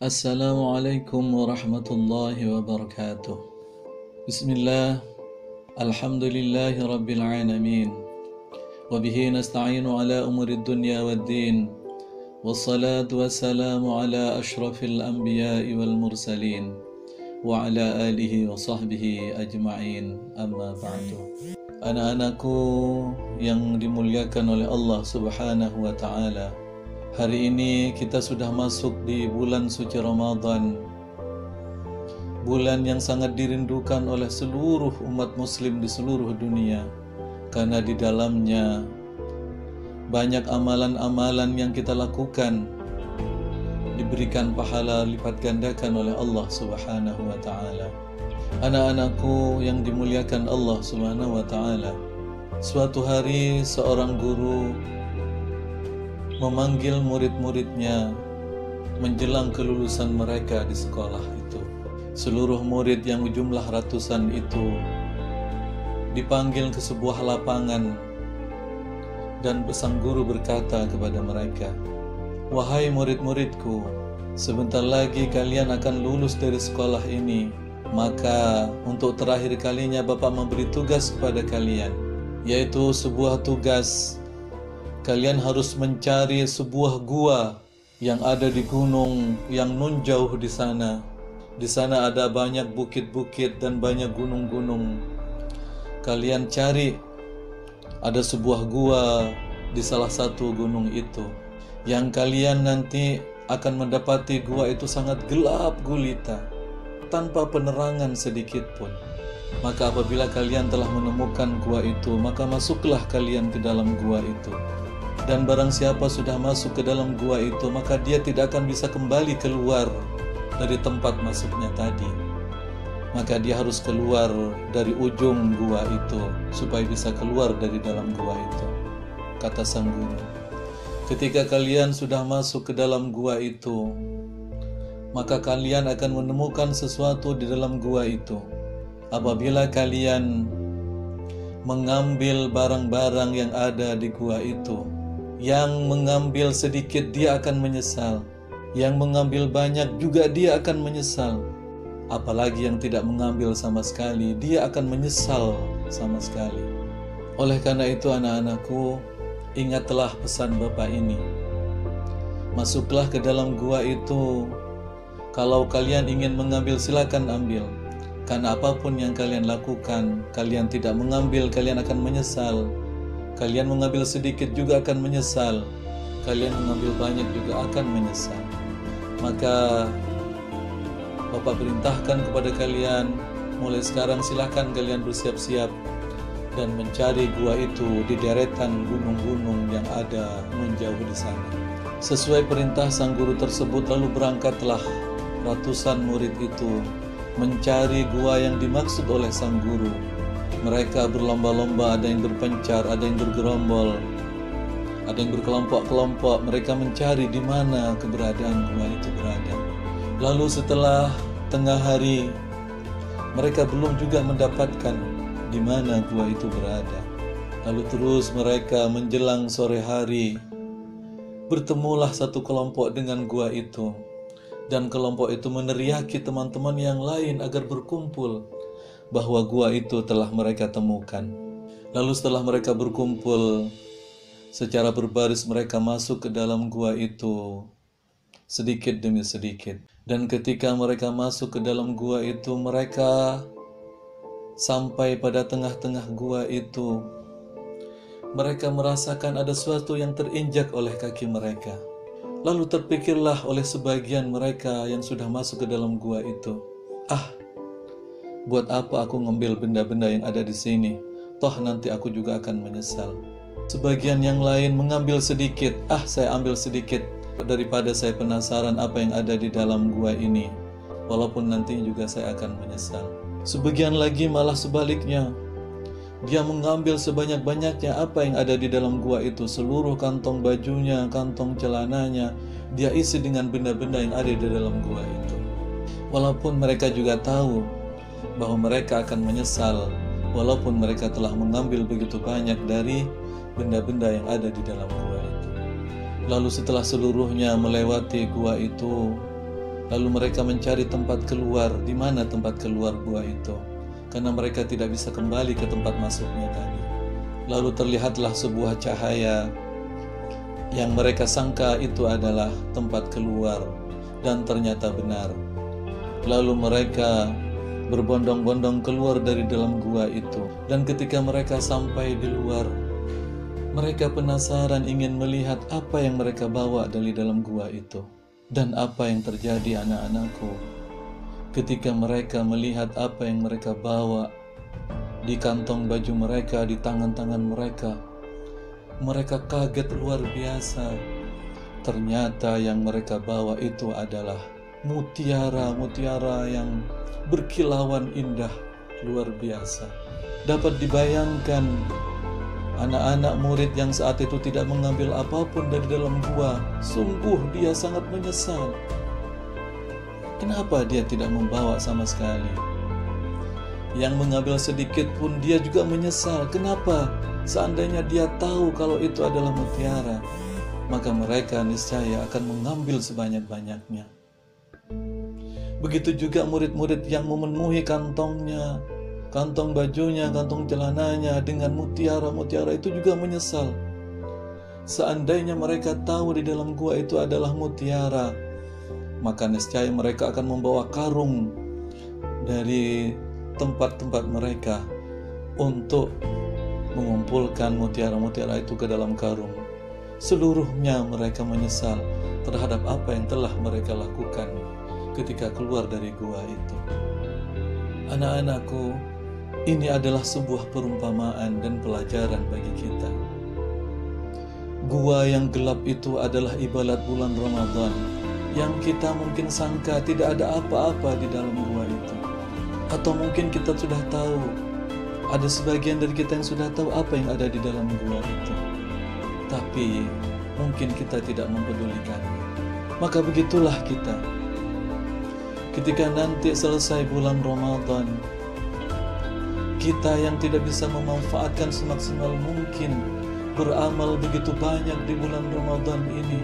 Assalamualaikum warahmatullahi wabarakatuh. Bismillah, alhamdulillahi rabbil alamin. Wabihi nasta'inu ala umurid dunya wad din. Wassalatu wassalamu ala ashrafil anbiya'i wal mursalin. Wa ala alihi wa sahbihi ajma'in, amma ba'du. Anak-anakku yang dimuliakan oleh Allah subhanahu wa ta'ala, hari ini kita sudah masuk di bulan suci Ramadan, bulan yang sangat dirindukan oleh seluruh umat muslim di seluruh dunia, karena di dalamnya banyak amalan-amalan yang kita lakukan diberikan pahala lipat gandakan oleh Allah subhanahu wa ta'ala. Anak-anakku yang dimuliakan Allah subhanahu wa ta'ala, suatu hari seorang guru memanggil murid-muridnya menjelang kelulusan mereka di sekolah itu. Seluruh murid yang jumlah ratusan itu dipanggil ke sebuah lapangan, dan sang guru berkata kepada mereka, "Wahai murid-muridku, sebentar lagi kalian akan lulus dari sekolah ini. Maka untuk terakhir kalinya Bapak memberi tugas kepada kalian, yaitu sebuah tugas. Kalian harus mencari sebuah gua yang ada di gunung yang nun jauh di sana. Di sana ada banyak bukit-bukit dan banyak gunung-gunung. Kalian cari ada sebuah gua di salah satu gunung itu. Yang kalian nanti akan mendapati gua itu sangat gelap gulita, tanpa penerangan sedikit pun. Maka apabila kalian telah menemukan gua itu, maka masuklah kalian ke dalam gua itu. Dan barang siapa sudah masuk ke dalam gua itu, maka dia tidak akan bisa kembali keluar dari tempat masuknya tadi. Maka dia harus keluar dari ujung gua itu supaya bisa keluar dari dalam gua itu," kata sang guru. "Ketika kalian sudah masuk ke dalam gua itu, maka kalian akan menemukan sesuatu di dalam gua itu. Apabila kalian mengambil barang-barang yang ada di gua itu, yang mengambil sedikit dia akan menyesal, yang mengambil banyak juga dia akan menyesal. Apalagi yang tidak mengambil sama sekali, dia akan menyesal sama sekali. Oleh karena itu anak-anakku, ingatlah pesan Bapak ini. Masuklah ke dalam gua itu. Kalau kalian ingin mengambil, silakan ambil. Karena apapun yang kalian lakukan, kalian tidak mengambil, kalian akan menyesal. Kalian mengambil sedikit juga akan menyesal. Kalian mengambil banyak juga akan menyesal. Maka Bapak perintahkan kepada kalian, mulai sekarang silahkan kalian bersiap-siap dan mencari gua itu di deretan gunung-gunung yang ada menjauh di sana." Sesuai perintah sang guru tersebut, lalu berangkatlah ratusan murid itu mencari gua yang dimaksud oleh sang guru. Mereka berlomba-lomba, ada yang berpencar, ada yang bergerombol, ada yang berkelompok-kelompok. Mereka mencari di mana keberadaan gua itu berada. Lalu setelah tengah hari, mereka belum juga mendapatkan di mana gua itu berada. Lalu terus mereka menjelang sore hari, bertemulah satu kelompok dengan gua itu. Dan kelompok itu meneriaki teman-teman yang lain agar berkumpul, bahwa gua itu telah mereka temukan. Lalu setelah mereka berkumpul, secara berbaris mereka masuk ke dalam gua itu, sedikit demi sedikit. Dan ketika mereka masuk ke dalam gua itu, mereka sampai pada tengah-tengah gua itu, mereka merasakan ada sesuatu yang terinjak oleh kaki mereka. Lalu terpikirlah oleh sebagian mereka yang sudah masuk ke dalam gua itu, buat apa aku ngambil benda-benda yang ada di sini? Toh nanti aku juga akan menyesal. Sebagian yang lain mengambil sedikit, saya ambil sedikit daripada saya penasaran apa yang ada di dalam gua ini, walaupun nanti juga saya akan menyesal. Sebagian lagi malah sebaliknya, dia mengambil sebanyak-banyaknya apa yang ada di dalam gua itu. Seluruh kantong bajunya, kantong celananya, dia isi dengan benda-benda yang ada di dalam gua itu. Walaupun mereka juga tahu bahwa mereka akan menyesal, walaupun mereka telah mengambil begitu banyak dari benda-benda yang ada di dalam gua itu. Lalu setelah seluruhnya melewati gua itu, Lalu mereka mencari tempat keluar. Di mana tempat keluar gua itu? Karena mereka tidak bisa kembali ke tempat masuknya tadi. Lalu terlihatlah sebuah cahaya yang mereka sangka itu adalah tempat keluar, dan ternyata benar. Lalu mereka berbondong-bondong keluar dari dalam gua itu. Dan ketika mereka sampai di luar, mereka penasaran ingin melihat apa yang mereka bawa dari dalam gua itu. Dan apa yang terjadi anak-anakku ketika mereka melihat apa yang mereka bawa di kantong baju mereka, di tangan-tangan mereka. Mereka kaget luar biasa. Ternyata yang mereka bawa itu adalah mutiara-mutiara yang berkilauan indah luar biasa. Dapat dibayangkan anak-anak murid yang saat itu tidak mengambil apapun dari dalam gua. Sungguh dia sangat menyesal. Kenapa dia tidak membawa sama sekali? Yang mengambil sedikit pun dia juga menyesal. Kenapa? Seandainya dia tahu kalau itu adalah mutiara, maka mereka niscaya akan mengambil sebanyak-banyaknya. Begitu juga murid-murid yang memenuhi kantongnya, kantong bajunya, kantong celananya dengan mutiara-mutiara itu juga menyesal. Seandainya mereka tahu di dalam gua itu adalah mutiara, maka niscaya mereka akan membawa karung dari tempat-tempat mereka untuk mengumpulkan mutiara-mutiara itu ke dalam karung. Seluruhnya mereka menyesal terhadap apa yang telah mereka lakukan ketika keluar dari gua itu. Anak-anakku, ini adalah sebuah perumpamaan dan pelajaran bagi kita. Gua yang gelap itu adalah ibarat bulan Ramadan yang kita mungkin sangka tidak ada apa-apa di dalam gua itu. Atau mungkin kita sudah tahu, ada sebagian dari kita yang sudah tahu apa yang ada di dalam gua itu. Tapi mungkin kita tidak mempedulikan. Maka begitulah kita. Ketika nanti selesai bulan Ramadan, kita yang tidak bisa memanfaatkan semaksimal mungkin beramal begitu banyak di bulan Ramadan ini,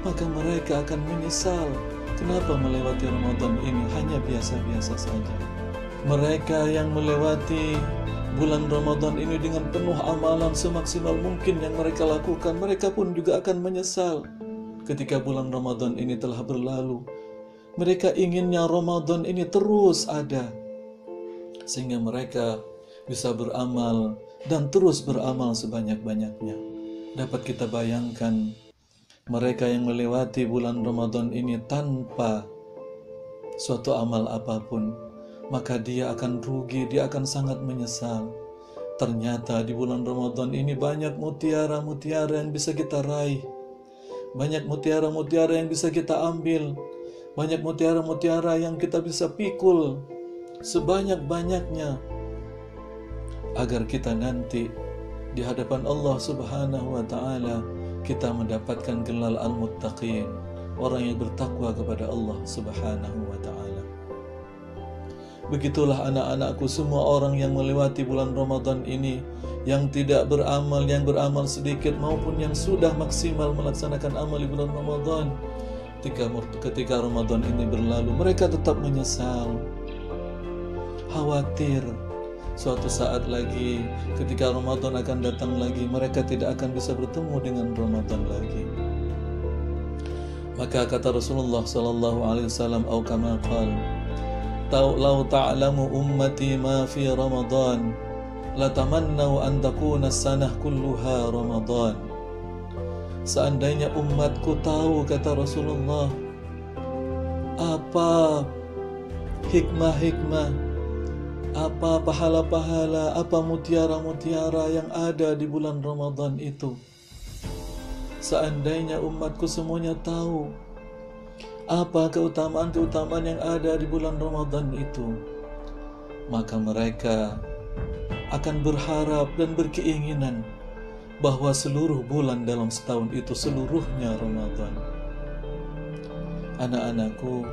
maka mereka akan menyesal kenapa melewati Ramadan ini hanya biasa-biasa saja. Mereka yang melewati bulan Ramadan ini dengan penuh amalan semaksimal mungkin yang mereka lakukan, mereka pun juga akan menyesal ketika bulan Ramadan ini telah berlalu. Mereka inginnya Ramadan ini terus ada, sehingga mereka bisa beramal dan terus beramal sebanyak-banyaknya. Dapat kita bayangkan mereka yang melewati bulan Ramadan ini tanpa suatu amal apapun, maka dia akan rugi, dia akan sangat menyesal. Ternyata di bulan Ramadan ini banyak mutiara-mutiara yang bisa kita raih, banyak mutiara-mutiara yang bisa kita ambil, banyak mutiara-mutiara yang kita bisa pikul sebanyak-banyaknya, agar kita nanti di hadapan Allah Subhanahu wa Ta'ala kita mendapatkan gelar al-muttaqin, orang yang bertakwa kepada Allah Subhanahu wa Ta'ala. Begitulah anak-anakku, semua orang yang melewati bulan Ramadan ini, yang tidak beramal, yang beramal sedikit maupun yang sudah maksimal melaksanakan amal di bulan Ramadan, ketika Ramadan ini berlalu mereka tetap menyesal, khawatir suatu saat lagi ketika Ramadan akan datang lagi mereka tidak akan bisa bertemu dengan Ramadan lagi. Maka kata Rasulullah sallallahu alaihi wasallam, atau kama qala, "Lau ta'lamu ummati ma fi Ramadan, la tamannau an takuna as-sanah kulluha Ramadan." Seandainya umatku tahu, kata Rasulullah, apa hikmah-hikmah, apa pahala-pahala, apa mutiara-mutiara yang ada di bulan Ramadan itu. Seandainya umatku semuanya tahu apa keutamaan-keutamaan yang ada di bulan Ramadan itu, maka mereka akan berharap dan berkeinginan bahwa seluruh bulan dalam setahun itu seluruhnya Ramadan. Anak-anakku,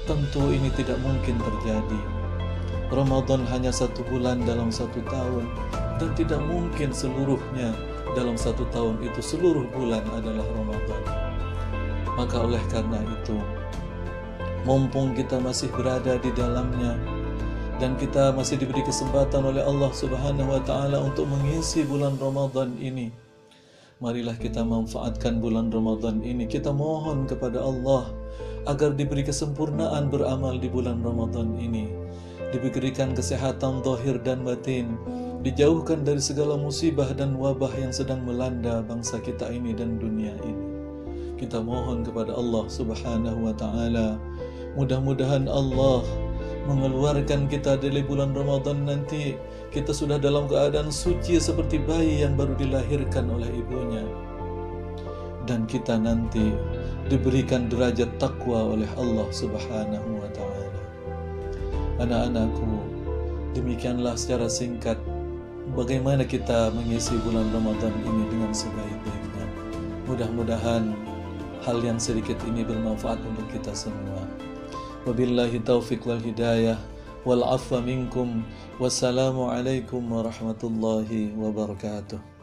tentu ini tidak mungkin terjadi. Ramadan hanya satu bulan dalam satu tahun, dan tidak mungkin seluruhnya dalam satu tahun itu seluruh bulan adalah Ramadan. Maka oleh karena itu, mumpung kita masih berada di dalamnya dan kita masih diberi kesempatan oleh Allah Subhanahu wa taala untuk mengisi bulan Ramadan ini. Marilah kita manfaatkan bulan Ramadan ini. Kita mohon kepada Allah agar diberi kesempurnaan beramal di bulan Ramadan ini, diberikan kesehatan zahir dan batin, dijauhkan dari segala musibah dan wabah yang sedang melanda bangsa kita ini dan dunia ini. Kita mohon kepada Allah Subhanahu wa taala, mudah-mudahan Allah mengeluarkan kita dari bulan Ramadan nanti kita sudah dalam keadaan suci seperti bayi yang baru dilahirkan oleh ibunya, dan kita nanti diberikan derajat takwa oleh Allah Subhanahu wa taala. Anak-anakku, demikianlah secara singkat bagaimana kita mengisi bulan Ramadan ini dengan sebaik-baiknya. Mudah-mudahan hal yang sedikit ini bermanfaat untuk kita semua. Wabillahi taufiq wal hidayah wal afwa minkum. Wassalamu alaikum warahmatullahi wabarakatuh.